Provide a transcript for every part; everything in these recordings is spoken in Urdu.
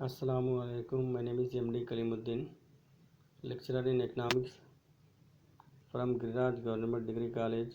Assalamu alaikum. My name is MD Kalimuddin, lecturer in economics from Giriraj Government Degree College,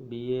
BA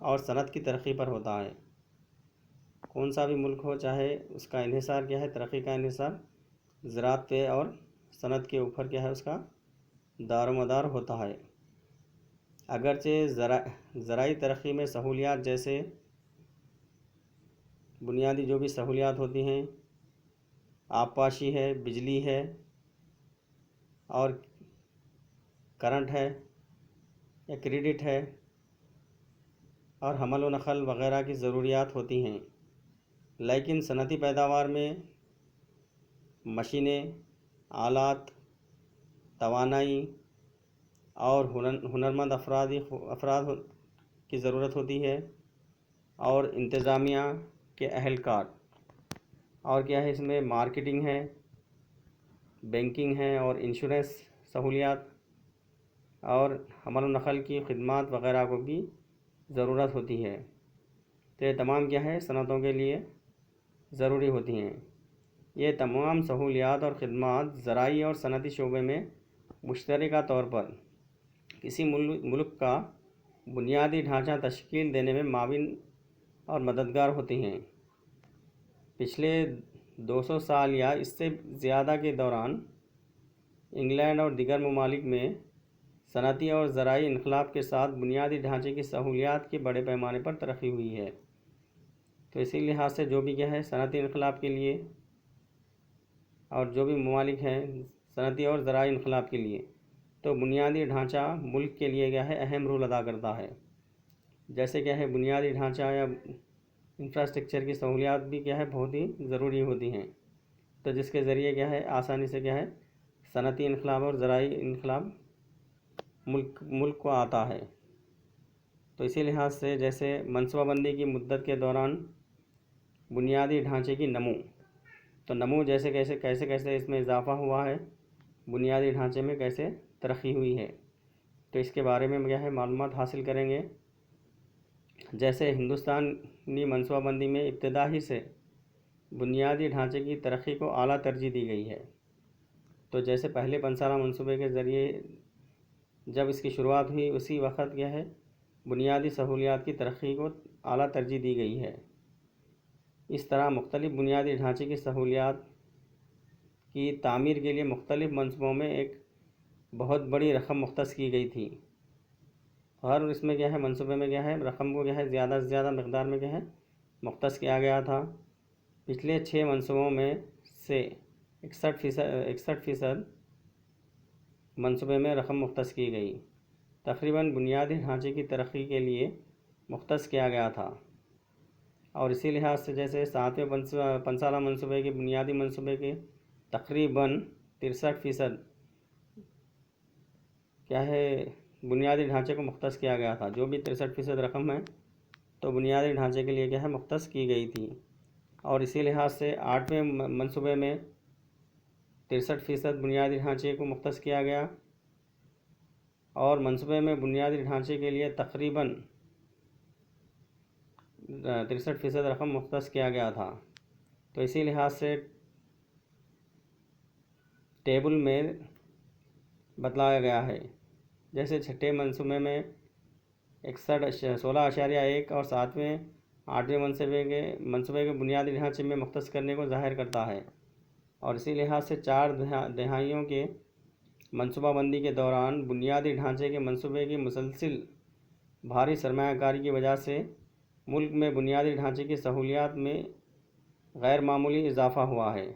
اور صنعت کی ترقی پر ہوتا ہے۔ کون سا بھی ملک ہو چاہے اس کا انحصار کیا ہے، ترقی کا انحصار زراعت پہ اور صنعت کے اوپر کیا ہے اس کا دار و مدار ہوتا ہے۔ اگرچہ زرعی ترقی میں سہولیات جیسے بنیادی جو بھی سہولیات ہوتی ہیں، آبپاشی ہے، بجلی ہے اور کرنٹ ہے یا کریڈٹ ہے اور حمل و نقل وغیرہ کی ضروریات ہوتی ہیں، لیکن صنعتی پیداوار میں مشینیں، آلات، توانائی اور ہنرمند افراد کی ضرورت ہوتی ہے اور انتظامیہ کے اہلکار، اور کیا ہے اس میں مارکیٹنگ ہے، بینکنگ ہے اور انشورنس سہولیات اور حمل و نقل کی خدمات وغیرہ کو بھی ضرورت ہوتی ہے۔ تو یہ تمام کیا ہے صنعتوں کے لیے ضروری ہوتی ہیں۔ یہ تمام سہولیات اور خدمات زرعی اور صنعتی شعبے میں مشترکہ طور پر کسی ملک کا بنیادی ڈھانچہ تشکیل دینے میں معاون اور مددگار ہوتی ہیں۔ پچھلے 200 سال یا اس سے زیادہ کے دوران انگلینڈ اور دیگر ممالک میں صنعتی اور زرعی انقلاب کے ساتھ بنیادی ڈھانچے کی سہولیات کی بڑے پیمانے پر ترقی ہوئی ہے۔ تو اسی لحاظ سے جو بھی کیا ہے صنعتی انقلاب کے لیے اور جو بھی ممالک ہیں صنعتی اور زرعی انقلاب کے لیے، تو بنیادی ڈھانچہ ملک کے لیے کیا ہے اہم رول ادا کرتا ہے۔ جیسے کیا ہے بنیادی ڈھانچہ یا انفراسٹرکچر کی سہولیات بھی کیا ہے بہت ہی ضروری ہوتی ہیں، تو جس کے ذریعے کیا ہے آسانی سے کیا ہے صنعتی انقلاب اور زرعی انقلاب ملک کو آتا ہے۔ تو اسی لحاظ سے جیسے منصوبہ بندی کی مدت کے دوران بنیادی ڈھانچے کی نمو، تو نمو جیسے کیسے اس میں اضافہ ہوا ہے، بنیادی ڈھانچے میں کیسے ترقی ہوئی ہے، تو اس کے بارے میں کیا ہے معلومات حاصل کریں گے۔ جیسے ہندوستانی منصوبہ بندی میں ابتدا ہی سے بنیادی ڈھانچے کی ترقی کو اعلیٰ ترجیح دی گئی ہے۔ تو جیسے پہلے پنسالہ منصوبے کے ذریعے جب اس کی شروعات ہوئی اسی وقت کیا ہے بنیادی سہولیات کی ترقی کو اعلیٰ ترجیح دی گئی ہے۔ اس طرح مختلف بنیادی ڈھانچے کی سہولیات کی تعمیر کے لیے مختلف منصوبوں میں ایک بہت بڑی رقم مختص کی گئی تھی۔ ہر اس میں کیا ہے منصوبے میں کیا ہے رقم کو کیا ہے زیادہ سے زیادہ مقدار میں کیا ہے مختص کیا گیا تھا۔ پچھلے 6 منصوبوں میں سے 61% منصوبے میں رقم مختص کی گئی، تقریباً بنیادی ڈھانچے کی ترقی کے لیے مختص کیا گیا تھا۔ اور اسی لحاظ سے جیسے 7ویں پنسالہ منصوبے کے بنیادی منصوبے کے تقریباً 63% کیا ہے بنیادی ڈھانچے کو مختص کیا گیا تھا۔ جو بھی 63% رقم ہے تو بنیادی ڈھانچے کے لیے کیا ہے مختص کی گئی تھی۔ اور اسی لحاظ سے 8ویں منصوبے میں 63% بنیادی ڈھانچے کو مختص کیا گیا اور منصوبے میں بنیادی ڈھانچے کے لیے تقریباً 63% رقم مختص کیا گیا تھا۔ تو اسی لحاظ سے ٹیبل میں بتلایا گیا ہے۔ جیسے 6 منصوبے میں 16.1 اور 8ویں منصوبے کے بنیادی ڈھانچے میں مختص کرنے کو ظاہر کرتا ہے۔ اور اسی لحاظ سے 4 دہائیوں کے منصوبہ بندی کے دوران بنیادی ڈھانچے کے منصوبے کی مسلسل بھاری سرمایہ کاری کی وجہ سے ملک میں بنیادی ڈھانچے کی سہولیات میں غیر معمولی اضافہ ہوا ہے۔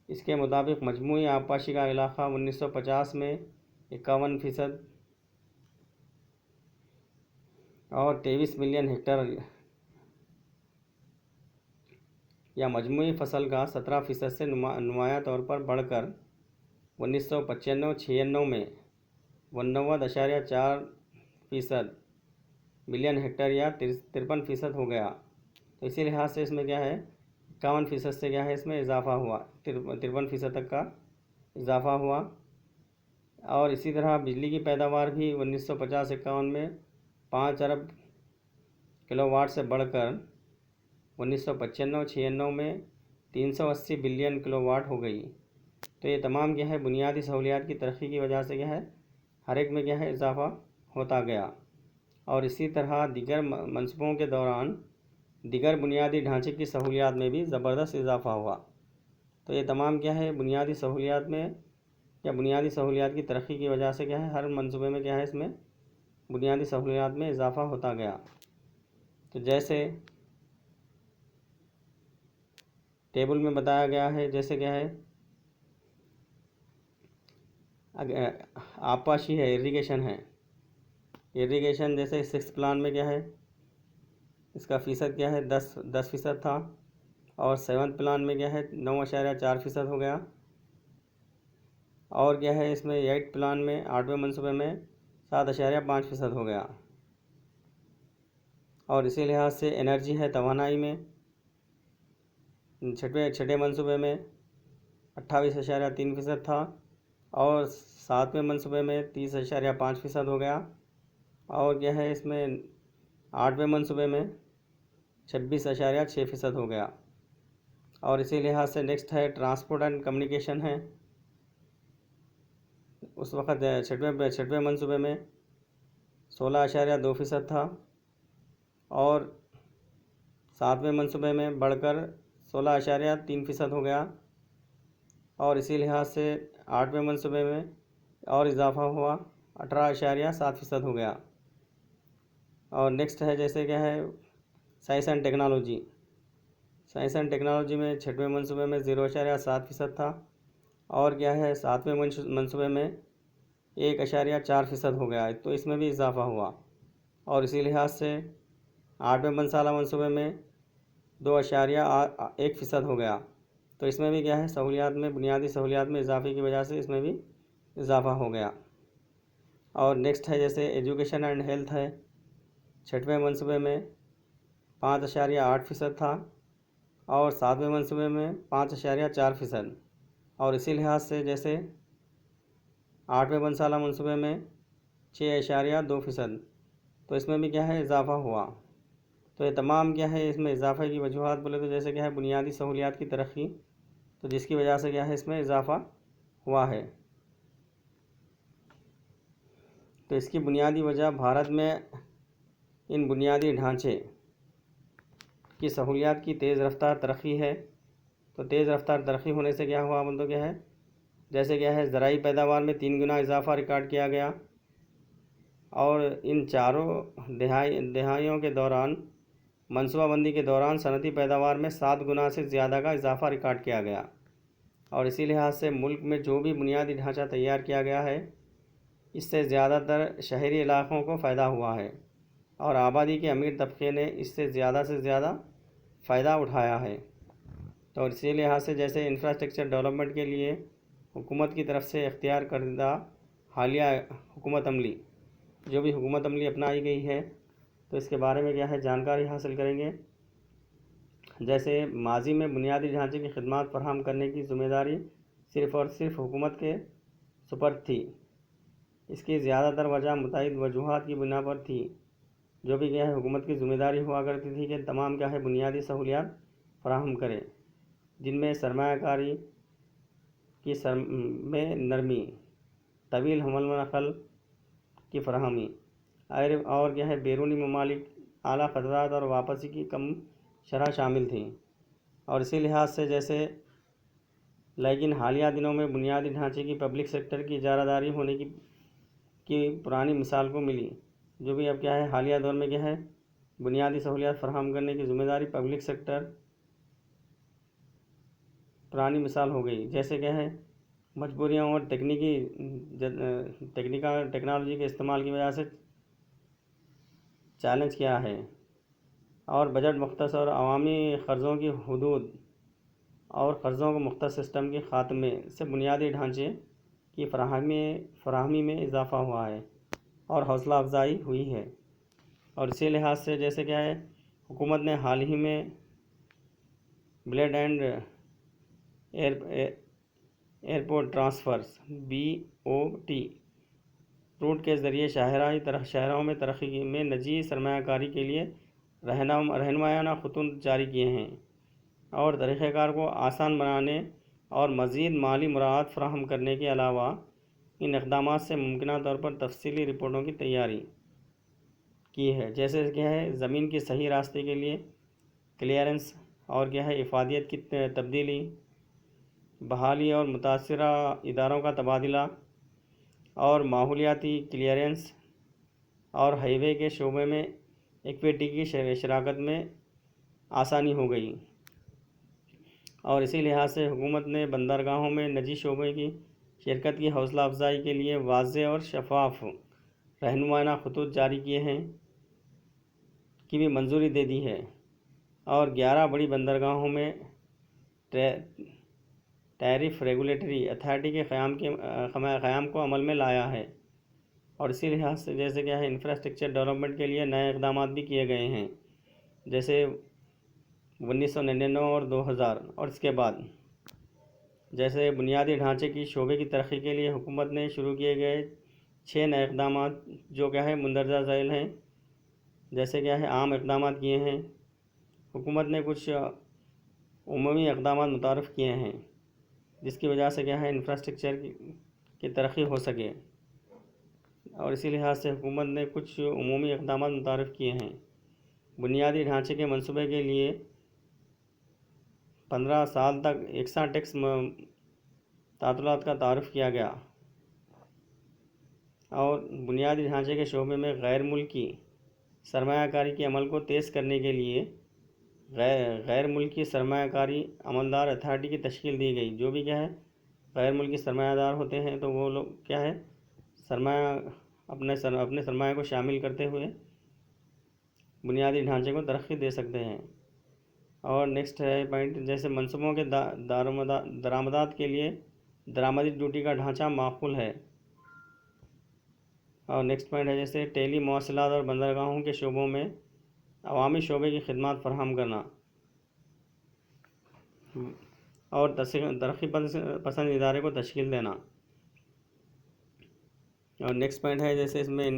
اس کے مطابق مجموعی آبپاشی کا علاقہ 1950 میں 51% اور 23 ملین ہیکٹر یا مجموعی فصل کا 17% سے نمایاں طور پر بڑھ کر 1995-96 میں 89.4% ملین ہیکٹر یا 53% ہو گیا۔ تو اسی لحاظ سے اس میں کیا ہے 51% سے کیا ہے اس میں اضافہ ہوا، 53% تک کا اضافہ ہوا۔ اور اسی طرح بجلی کی پیداوار بھی 1950-51 میں 5 ارب کلو واٹ سے بڑھ کر 1995-96 میں 380 بلین کلو واٹ ہو گئی۔ تو یہ تمام کیا ہے بنیادی سہولیات کی ترقی کی وجہ سے کیا ہے ہر ایک میں کیا ہے اضافہ ہوتا گیا۔ اور اسی طرح دیگر منصوبوں کے دوران دیگر بنیادی ڈھانچے کی سہولیات میں بھی زبردست اضافہ ہوا۔ تو یہ تمام کیا ہے، بنیادی سہولیات میں یا بنیادی سہولیات کی ترقی کی وجہ سے کیا ہے، ہر منصوبے میں کیا ہے، اس میں بنیادی سہولیات میں اضافہ ہوتا گیا۔ تو جیسے ٹیبل میں بتایا گیا ہے، جیسے کیا ہے، آبپاشی ہے، اریگیشن ہے۔ اریگیشن جیسے 6 پلان میں کیا ہے، اس کا فیصد کیا ہے، 10% تھا، اور 7 پلان میں کیا ہے 9.4% ہو گیا، اور کیا ہے اس میں 8 پلان میں 8ویں منصوبے میں 7.5% ہو گیا۔ اور اسی لحاظ سے انرجی ہے، توانائی میں چھٹے منصوبے میں 28.3% تھا، اور 7ویں منصوبے میں 30.5% ہو گیا، اور کیا ہے اس میں 8ویں منصوبے میں 26.6% ہو گیا۔ اور اسی لحاظ سے نیکسٹ ہے ٹرانسپورٹ اینڈ کمیونیکیشن ہے، اس وقت چھٹویں منصوبے میں 16.2% تھا، اور 7ویں منصوبے میں بڑھ کر 16.3% ہو گیا، اور اسی لحاظ سے 8ویں منصوبے میں اور اضافہ ہوا، 18.7% ہو گیا۔ اور نیکسٹ ہے جیسے کیا ہے science and technology. Science and technology میں 6ویں منصوبے میں 0.7% تھا، اور کیا ہے 7ویں منصوبے میں 1.4% ہو گیا، تو اس میں بھی اضافہ ہوا۔ اور اسی لحاظ سے 8ویں سالہ منصوبے میں 2.1% ہو گیا، تو اس میں بھی کیا ہے سہولیات میں، بنیادی سہولیات میں اضافے کی وجہ سے اس میں بھی اضافہ ہو گیا۔ اور نیکسٹ ہے جیسے ایجوکیشن اینڈ ہیلتھ ہے، 6ویں منصوبے میں 5.8% تھا، اور 7ویں منصوبے میں 5.4%، اور اسی لحاظ سے جیسے 8ویں سالہ منصوبے میں 6.2%، تو اس میں بھی کیا ہے اضافہ ہوا۔ تو یہ تمام کیا ہے اس میں اضافے کی وجوہات بولے تو جیسے کیا ہے بنیادی سہولیات کی ترقی، تو جس کی وجہ سے کیا ہے اس میں اضافہ ہوا ہے۔ تو اس کی بنیادی وجہ بھارت میں ان بنیادی ڈھانچے کی سہولیات کی تیز رفتار ترقی ہے۔ تو تیز رفتار ترقی ہونے سے کیا ہوا بولے تو کیا ہے، جیسے کیا ہے زرعی پیداوار میں 3 گنا اضافہ ریکارڈ کیا گیا، اور ان چاروں دہائیوں کے دوران منصوبہ بندی کے دوران صنعتی پیداوار میں 7 گنا سے زیادہ کا اضافہ ریکارڈ کیا گیا۔ اور اسی لحاظ سے ملک میں جو بھی بنیادی ڈھانچہ تیار کیا گیا ہے، اس سے زیادہ تر شہری علاقوں کو فائدہ ہوا ہے، اور آبادی کے امیر طبقے نے اس سے زیادہ فائدہ اٹھایا ہے۔ تو اسی لحاظ سے جیسے انفراسٹرکچر ڈیولپمنٹ کے لیے حکومت کی طرف سے اختیار کردہ حالیہ حکمت عملی، جو بھی حکمت عملی اپنائی گئی ہے، تو اس کے بارے میں کیا ہے جانکاری حاصل کریں گے۔ جیسے ماضی میں بنیادی ڈھانچے کی خدمات فراہم کرنے کی ذمہ داری صرف اور صرف حکومت کے سپرد تھی۔ اس کی زیادہ تر وجہ متعدد وجوہات کی بنا پر تھی، جو بھی کیا ہے حکومت کی ذمہ داری ہوا کرتی تھی کہ تمام کیا ہے بنیادی سہولیات فراہم کرے، جن میں سرمایہ کاری کی میں نرمی، طویل حمل و نقل کی فراہمی، اور کیا ہے بیرونی ممالک اعلیٰ خطرات اور واپسی کی کم شرح شامل تھیں۔ اور اسی لحاظ سے جیسے لیکن حالیہ دنوں میں بنیادی ڈھانچے کی پبلک سیکٹر کی اجارہ داری ہونے کی پرانی مثال کو ملی، جو بھی اب کیا ہے حالیہ دور میں کیا ہے بنیادی سہولیات فراہم کرنے کی ذمہ داری پبلک سیکٹر پرانی مثال ہو گئی۔ جیسے کیا ہے مجبوریوں اور ٹیکنالوجی کے استعمال کی وجہ سے چیلنج کیا ہے، اور بجٹ مختص اور عوامی قرضوں کی حدود اور قرضوں کو مختص سسٹم کے خاتمے سے بنیادی ڈھانچے کی فراہمی میں اضافہ ہوا ہے اور حوصلہ افزائی ہوئی ہے۔ اور اسی لحاظ سے جیسے کیا ہے حکومت نے حال ہی میں build and airport transfers BOT route کے ذریعے شاہراہوں میں ترقی میں نجی سرمایہ کاری کے لیے رہنمایانہ خطوط جاری کیے ہیں، اور طریقہ کار کو آسان بنانے اور مزید مالی مراعات فراہم کرنے کے علاوہ ان اقدامات سے ممکنہ طور پر تفصیلی رپورٹوں کی تیاری کی ہے، جیسے کیا ہے زمین کی صحیح راستے کے لیے کلیئرنس، اور کیا ہے افادیت کی تبدیلی، بحالی اور متاثرہ اداروں کا تبادلہ، اور ماحولیاتی کلیئرنس، اور ہائی وے کے شعبے میں ایکویٹی کی شراکت میں آسانی ہو گئی۔ اور اسی لحاظ سے حکومت نے بندرگاہوں میں نجی شعبے کی شرکت کی حوصلہ افزائی کے لیے واضح اور شفاف رہنمائانہ خطوط جاری کیے ہیں کی بھی منظوری دے دی ہے، اور 11 بڑی بندرگاہوں میں ٹیرف ریگولیٹری اتھارٹی کے قیام کو عمل میں لایا ہے۔ اور اسی لحاظ سے جیسے کیا ہے انفراسٹرکچر ڈیولپمنٹ کے لیے نئے اقدامات بھی کیے گئے ہیں، جیسے 1999 اور 2000، اور اس کے بعد جیسے بنیادی ڈھانچے کی شعبے کی ترقی کے لیے حکومت نے شروع کیے گئے 6 نئے اقدامات جو کیا ہے مندرجہ ذیل ہیں، جیسے کیا ہے عام اقدامات کیے ہیں۔ حکومت نے کچھ عمومی اقدامات متعارف کیے ہیں جس کی وجہ سے کیا ہے انفراسٹرکچر کی ترقی ہو سکے، اور اسی لحاظ سے حکومت نے کچھ عمومی اقدامات متعارف کیے ہیں۔ بنیادی ڈھانچے کے منصوبے کے لیے 15 سال تک یکساں ٹیکس تعطیلات کا تعارف کیا گیا، اور بنیادی ڈھانچے کے شعبے میں غیر ملکی سرمایہ کاری کے عمل کو تیز کرنے کے لیے غیر ملکی سرمایہ کاری عملدار اتھارٹی کی تشکیل دی گئی۔ جو بھی کیا ہے غیر ملکی سرمایہ دار ہوتے ہیں تو وہ لوگ کیا ہے اپنے سرمایہ کو شامل کرتے ہوئے بنیادی ڈھانچے کو ترقی دے سکتے ہیں۔ اور نیکسٹ ہے پوائنٹ، جیسے منصوبوں کے درآمدات کے لیے درآمدی ڈیوٹی کا ڈھانچہ معقول ہے۔ اور نیکسٹ پوائنٹ ہے جیسے ٹیلی مواصلات اور بندرگاہوں کے شعبوں میں عوامی شعبے کی خدمات فراہم کرنا، اور ترقی پسند ادارے کو تشکیل دینا۔ اور نیکسٹ پوائنٹ ہے جیسے اس میں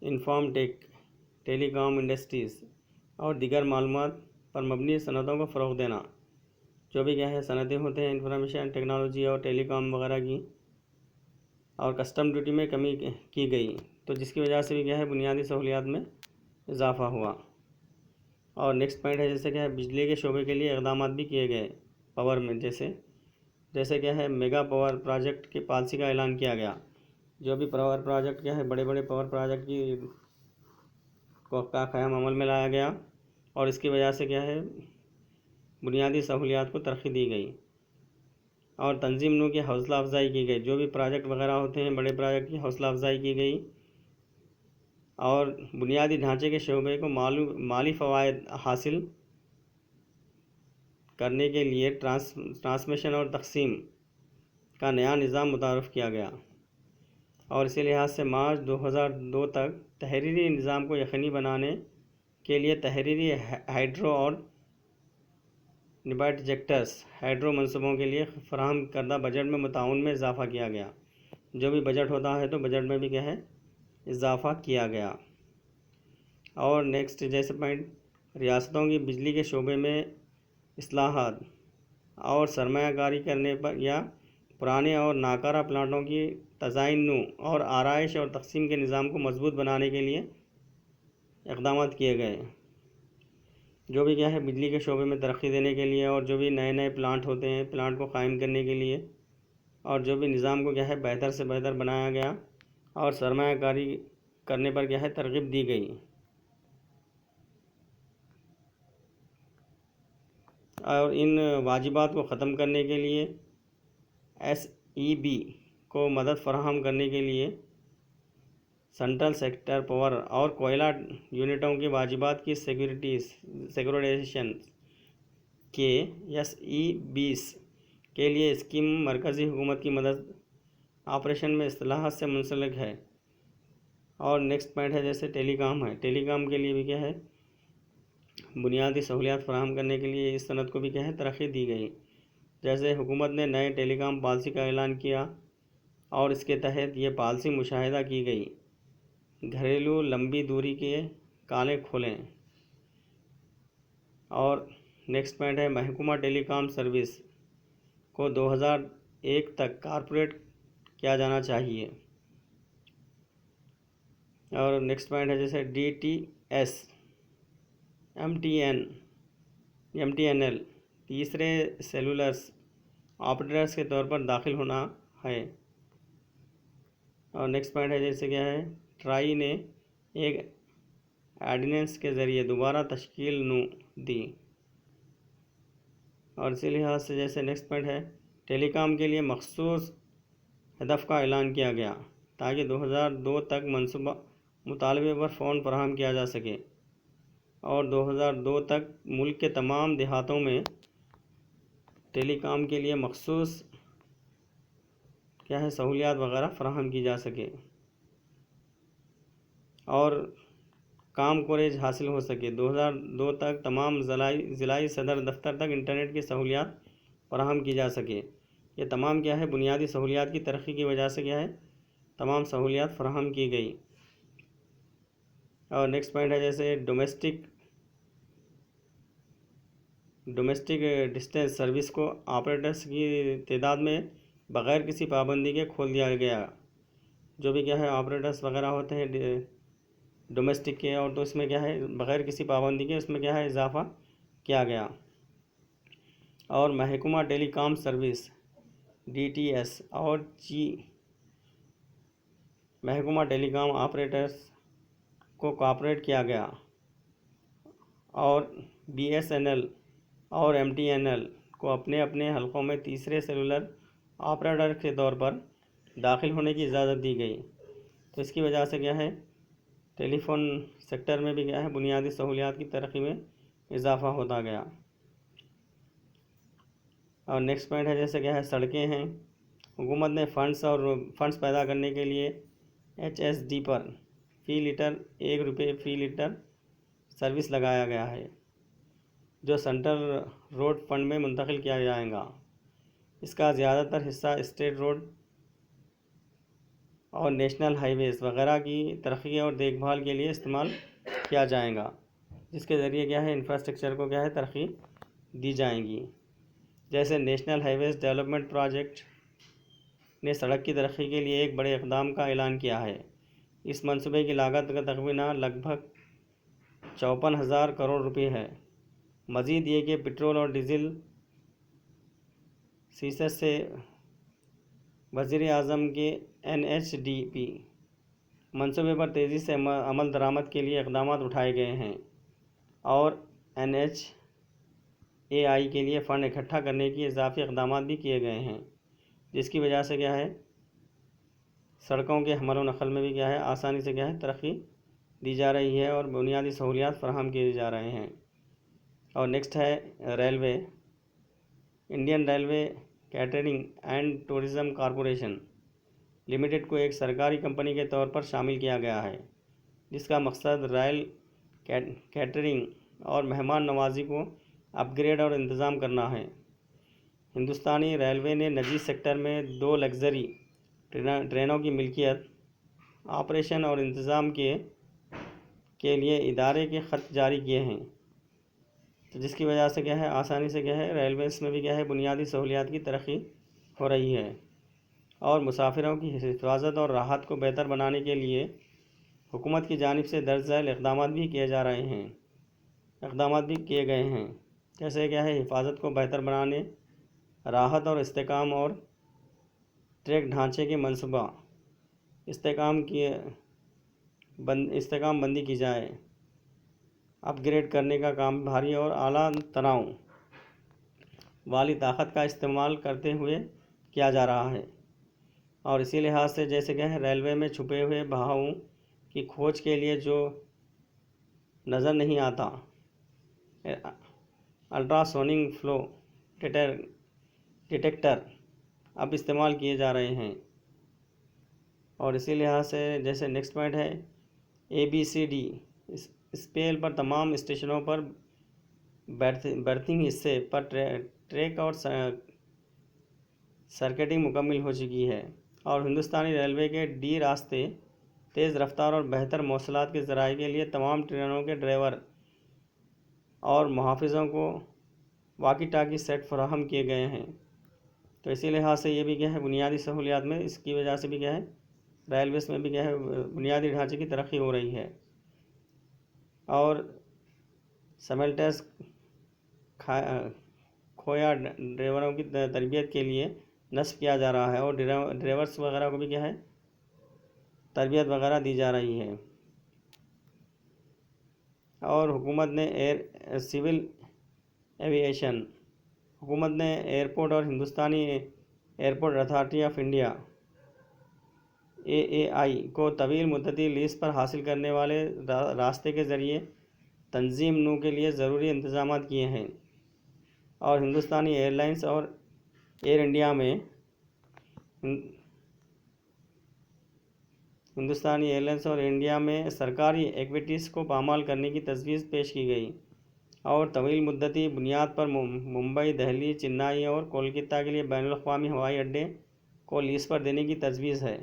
انفارم ٹیک، ٹیلی کام انڈسٹریز اور دیگر معلومات پر مبنی صنعتوں کو فروغ دینا۔ جو بھی کیا ہے صنعتیں ہوتے ہیں انفارمیشن ٹیکنالوجی اور ٹیلی کام وغیرہ کی، اور کسٹم ڈیوٹی میں کمی کی گئی، تو جس کی وجہ سے بھی کیا ہے بنیادی سہولیات میں اضافہ ہوا۔ اور نیکسٹ پوائنٹ ہے جیسے کیا ہے بجلی کے شعبے کے لیے اقدامات بھی کیے گئے، پاور میں جیسے کیا ہے میگا پاور پروجیکٹ کی پالیسی کا اعلان کیا گیا۔ جو بھی پاور پروجیکٹ کیا ہے بڑے بڑے پاور پروجیکٹ کا قیام عمل میں لایا گیا، اور اس کی وجہ سے کیا ہے بنیادی سہولیات کو ترقی دی گئی، اور تنظیم نو کی حوصلہ افزائی کی گئی۔ جو بھی پروجیکٹ وغیرہ ہوتے ہیں بڑے پروجیکٹ کی حوصلہ افزائی کی گئی، اور بنیادی ڈھانچے کے شعبے کو مالی فوائد حاصل کرنے کے لیے ٹرانسمیشن اور تقسیم کا نیا نظام متعارف کیا گیا، اور اسی لحاظ سے مارچ 2002 تک تحریری نظام کو یقینی بنانے کے لیے تحریری ہائیڈرو اور نباٹجیکٹس ہائیڈرو منصوبوں کے لیے فراہم کردہ بجٹ میں متعاون میں اضافہ کیا گیا۔ جو بھی بجٹ ہوتا ہے تو بجٹ میں بھی کیا ہے اضافہ کیا گیا۔ اور نیکسٹ جیسے پوائنٹ، ریاستوں کی بجلی کے شعبے میں اصلاحات اور سرمایہ کاری کرنے پر یا پرانے اور ناکارہ پلانٹوں کی تزائین نو اور آرائش اور تقسیم کے نظام کو مضبوط بنانے کے لیے اقدامات کیے گئے۔ جو بھی کیا ہے بجلی کے شعبے میں ترقی دینے کے لیے، اور جو بھی نئے پلانٹ ہوتے ہیں پلانٹ کو قائم کرنے کے لیے، اور جو بھی نظام کو کیا ہے بہتر سے بہتر بنایا گیا، اور سرمایہ کاری کرنے پر کیا ہے ترغیب دی گئی۔ اور ان واجبات کو ختم کرنے کے لیے SEB کو مدد فراہم کرنے کے لیے سینٹرل سیکٹر پاور اور کوئلہ یونٹوں کے واجبات کی سیکیورٹائزیشن کے SEBs کے لیے اسکیم مرکزی حکومت کی مدد آپریشن میں اصلاحات سے منسلک ہے۔ اور نیکسٹ پوائنٹ ہے جیسے ٹیلی کام ہے، ٹیلی کام کے لیے بھی کیا ہے بنیادی سہولیات فراہم کرنے کے لیے اس صنعت کو بھی کیا ہے ترقی دی گئی۔ جیسے حکومت نے نئے ٹیلی کام پالیسی کا اعلان کیا، اور اس کے تحت یہ پالیسی مشاہدہ کی گئی گھریلو لمبی دوری کے کالے کھولیں۔ اور نیکسٹ پوائنٹ ہے محکمہ ٹیلی کام سروس کو 2001 تک کارپوریٹ کیا جانا چاہیے۔ اور نیکسٹ پوائنٹ ہے جیسے DTS MTNL تیسرے سیلولرس آپریٹرس کے طور پر داخل ہونا ہے۔ اور نیکسٹ پوائنٹ ہے جیسے کیا ہے، ٹرائی نے ایک آرڈیننس کے ذریعے دوبارہ تشکیل نو دی۔ اور اسی لحاظ سے جیسے نیکسٹ پوائنٹ ہے، ٹیلی کام کے لیے مخصوص ہدف کا اعلان کیا گیا تاکہ 2002 تک منصوبہ مطالبے پر فون فراہم کیا جا سکے، اور 2002 تک ملک کے تمام دیہاتوں میں ٹیلی کام کے لیے مخصوص کیا ہے سہولیات وغیرہ فراہم کی جا سکے اور کام کوریج حاصل ہو سکے۔ 2002 تک تمام ضلعی صدر دفتر تک انٹرنیٹ کی سہولیات فراہم کی جا سکے۔ یہ تمام کیا ہے بنیادی سہولیات کی ترقی کی وجہ سے کیا ہے تمام سہولیات فراہم کی گئی۔ اور نیکسٹ پوائنٹ ہے جیسے ڈومیسٹک ڈسٹینس سروس کو آپریٹرس کی تعداد میں بغیر کسی پابندی کے کھول دیا گیا۔ جو بھی کیا ہے آپریٹرس وغیرہ ہوتے ہیں ڈومیسٹک کے، اور تو اس میں کیا ہے بغیر کسی پابندی کے اس میں کیا ہے اضافہ کیا گیا۔ اور محکمہ ٹیلی کام سروس DTS اور محکمہ ٹیلی کام آپریٹرس کو کوآپریٹ کیا گیا، اور BSNL اور MTNL کو اپنے اپنے حلقوں میں تیسرے سیلولر آپریٹر کے طور پر داخل ہونے کی اجازت دی گئی۔ تو اس کی وجہ سے کیا ہے ٹیلی فون سیکٹر میں بھی کیا ہے بنیادی سہولیات کی ترقی میں اضافہ ہوتا گیا۔ اور نیکسٹ پوائنٹ ہے جیسے کیا ہے سڑکیں ہیں، حکومت نے فنڈز پیدا کرنے کے لیے HSD پر فی لیٹر ₹1 فی لیٹر سروس لگایا گیا ہے، جو سینٹرل روڈ فنڈ میں منتقل کیا جائے گا۔ اس کا زیادہ تر حصہ اسٹیٹ روڈ اور نیشنل ہائی ویز وغیرہ کی ترقی اور دیکھ بھال کے لیے استعمال کیا جائے گا، جس کے ذریعے کیا ہے انفراسٹرکچر کو کیا ہے ترقی دی جائیں گی۔ جیسے نیشنل ہائی ویز ڈیولپمنٹ پروجیکٹ نے سڑک کی ترقی کے لیے ایک بڑے اقدام کا اعلان کیا ہے۔ اس منصوبے کی لاگت کا تخمینہ لگ بھگ 54,000 کروڑ روپے ہے۔ مزید یہ کہ پٹرول اور ڈیزل سیسز سے وزیر اعظم کے NHDP منصوبے پر تیزی سے عمل درآمد کے لیے اقدامات اٹھائے گئے ہیں، اور NHAI کے لیے فنڈ اکٹھا کرنے کی اضافی اقدامات بھی کیے گئے ہیں، جس کی وجہ سے کیا ہے سڑکوں کے حمل و نقل میں بھی کیا ہے آسانی سے کیا ہے ترقی دی جا رہی ہے اور بنیادی سہولیات فراہم کیے جا رہے ہیں۔ اور نیکسٹ ہے railway. Indian railway catering and tourism corporation limited کو ایک سرکاری کمپنی کے طور پر شامل کیا گیا ہے، جس کا مقصد ریل کیٹرنگ اور مہمان نوازی کو اپ گریڈ اور انتظام کرنا ہے۔ ہندوستانی ریلوے نے نجی سیکٹر میں 2 لگژری ٹرینوں کی ملکیت، آپریشن اور انتظام کے لیے ادارے کے خط جاری کیے ہیں، تو جس کی وجہ سے کیا ہے آسانی سے کیا ہے ریلویز میں بھی کیا ہے بنیادی سہولیات کی ترقی ہو رہی ہے، اور مسافروں کی حفاظت اور راحت کو بہتر بنانے کے لیے حکومت کی جانب سے درج ذیل اقدامات بھی کیے گئے ہیں۔ جیسے کیا ہے حفاظت کو بہتر بنانے، راحت اور استحکام اور ٹریک ڈھانچے کے منصوبہ استحکام بندی کی جائے، اپ گریڈ کرنے کا کام بھاری اور اعلیٰ تناؤ والی طاقت کا استعمال کرتے ہوئے کیا جا رہا ہے۔ اور اسی لحاظ سے جیسے کہ ریلوے میں چھپے ہوئے بہاؤں کی کھوج کے لیے جو نظر نہیں آتا الٹرا سونک فلو ڈیٹیکٹر اب استعمال کیے جا رہے ہیں۔ اور اسی لحاظ سے جیسے نیکسٹ پوائنٹ ہے ABCD اسپیل پر تمام اسٹیشنوں پر برتھنگ حصے پر ٹریک اور سرکٹنگ مکمل ہو چکی ہے، اور ہندوستانی ریلوے کے D راستے تیز رفتار اور بہتر مواصلات کے ذرائع کے لیے تمام ٹرینوں کے ڈرائیور اور محافظوں کو واکی ٹاکی سیٹ فراہم کیے گئے ہیں۔ تو اسی لحاظ سے یہ بھی کیا ہے بنیادی سہولیات میں اس کی وجہ سے بھی کیا ہے ریلویز میں بھی کیا ہے بنیادی ڈھانچے کی ترقی ہو رہی ہے، اور سیملٹس کھویا ڈرائیوروں کی تربیت کے لیے نصب کیا جا رہا ہے، اور ڈرائیورس وغیرہ کو بھی کیا ہے تربیت وغیرہ دی جا رہی ہے۔ اور حکومت نے سول ایویشن، حکومت نے ایئرپورٹ اور ہندوستانی airport authority of India AAI کو طویل مدتی لیز پر حاصل کرنے والے راستے کے ذریعے تنظیم نو کے لیے ضروری انتظامات کیے ہیں، اور ہندوستانی ایئرلائنس اور ایئر انڈیا میں سرکاری ایکٹیویٹیز کو پامال کرنے کی تجویز پیش کی گئی، اور طویل مدتی بنیاد پر ممبئی، دہلی، چنئی اور کولکتہ کے لیے بین الاقوامی ہوائی اڈے کو لیز پر دینے کی تجویز ہے۔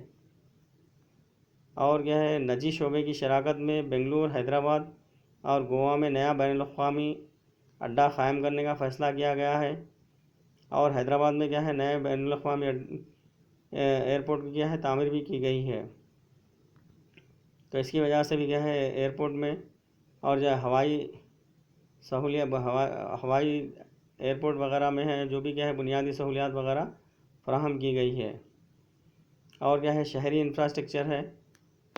اور کیا ہے نجی شعبے کی شراکت میں بنگلور، حیدرآباد اور گوا میں نیا بین الاقوامی اڈہ قائم کرنے کا فیصلہ کیا گیا ہے، اور حیدرآباد میں کیا ہے نئے بین الاقوامی ایئرپورٹ کی کیا ہے تعمیر بھی کی گئی ہے۔ تو اس کی وجہ سے بھی کیا ہے ایئرپورٹ میں اور جو ہوائی سہولیات ہوائی ایئرپورٹ وغیرہ میں ہے جو بھی کیا ہے بنیادی سہولیات وغیرہ فراہم کی گئی ہے۔ اور کیا ہے شہری انفراسٹرکچر ہے،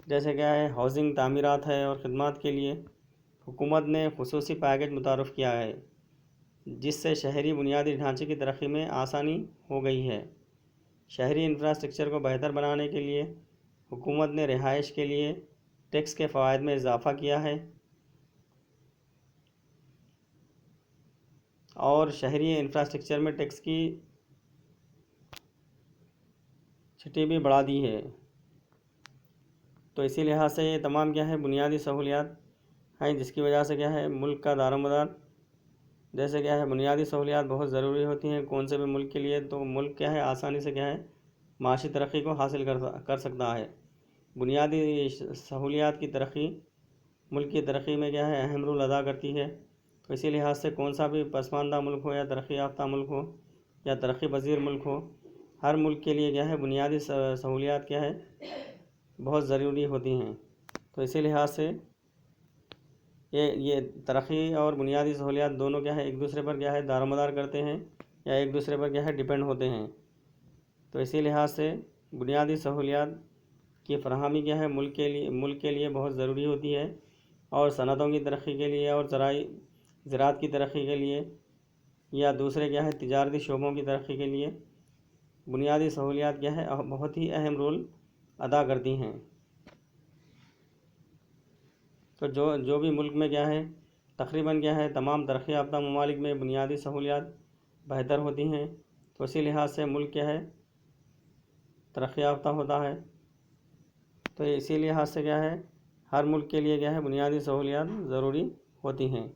جیسے کیا ہے ہاؤسنگ، تعمیرات ہے، اور خدمات کے لیے حکومت نے خصوصی پیکیج متعارف کیا ہے، جس سے شہری بنیادی ڈھانچے کی ترقی میں آسانی ہو گئی ہے۔ شہری انفراسٹرکچر کو بہتر بنانے کے لیے حکومت نے رہائش کے لیے ٹیکس کے فوائد میں اضافہ کیا ہے، اور شہری انفراسٹرکچر میں ٹیکس کی چھٹی بھی بڑھا دی ہے۔ تو اسی لحاظ سے یہ تمام کیا ہے بنیادی سہولیات ہیں، جس کی وجہ سے کیا ہے ملک کا دار و مدار، جیسے کیا ہے بنیادی سہولیات بہت ضروری ہوتی ہیں کون سے بھی ملک کے لیے، تو ملک کیا ہے آسانی سے کیا ہے معاشی ترقی کو حاصل کر سکتا ہے۔ بنیادی سہولیات کی ترقی ملک کی ترقی میں کیا ہے اہم رول ادا کرتی ہے۔ تو اسی لحاظ سے کون سا بھی پسماندہ ملک ہو یا ترقی یافتہ ملک ہو یا ترقی پذیر ملک ہو، ہر ملک کے لیے کیا ہے بنیادی سہولیات کیا ہے بہت ضروری ہوتی ہیں۔ تو اسی لحاظ سے یہ ترقی اور بنیادی سہولیات دونوں کیا ہے ایک دوسرے پر کیا ہے دار و مدار کرتے ہیں، یا ایک دوسرے پر کیا ہے ڈیپینڈ ہوتے ہیں۔ تو اسی لحاظ سے بنیادی سہولیات کی فراہمی کیا ہے ملک کے لیے بہت ضروری ہوتی ہے، اور صنعتوں کی ترقی کے لیے اور زراعت کی ترقی کے لیے یا دوسرے کیا ہے تجارتی شعبوں کی ترقی کے لیے بنیادی سہولیات کیا ہے بہت ہی اہم رول ادا کرتی ہیں۔ تو جو بھی ملک میں کیا ہے تقریباً کیا ہے تمام ترقی یافتہ ممالک میں بنیادی سہولیات بہتر ہوتی ہیں، تو اسی لحاظ سے ملک کیا ہے ترقی یافتہ ہوتا ہے۔ تو اسی لحاظ سے کیا ہے ہر ملک کے لیے کیا ہے بنیادی سہولیات ضروری ہوتی ہیں۔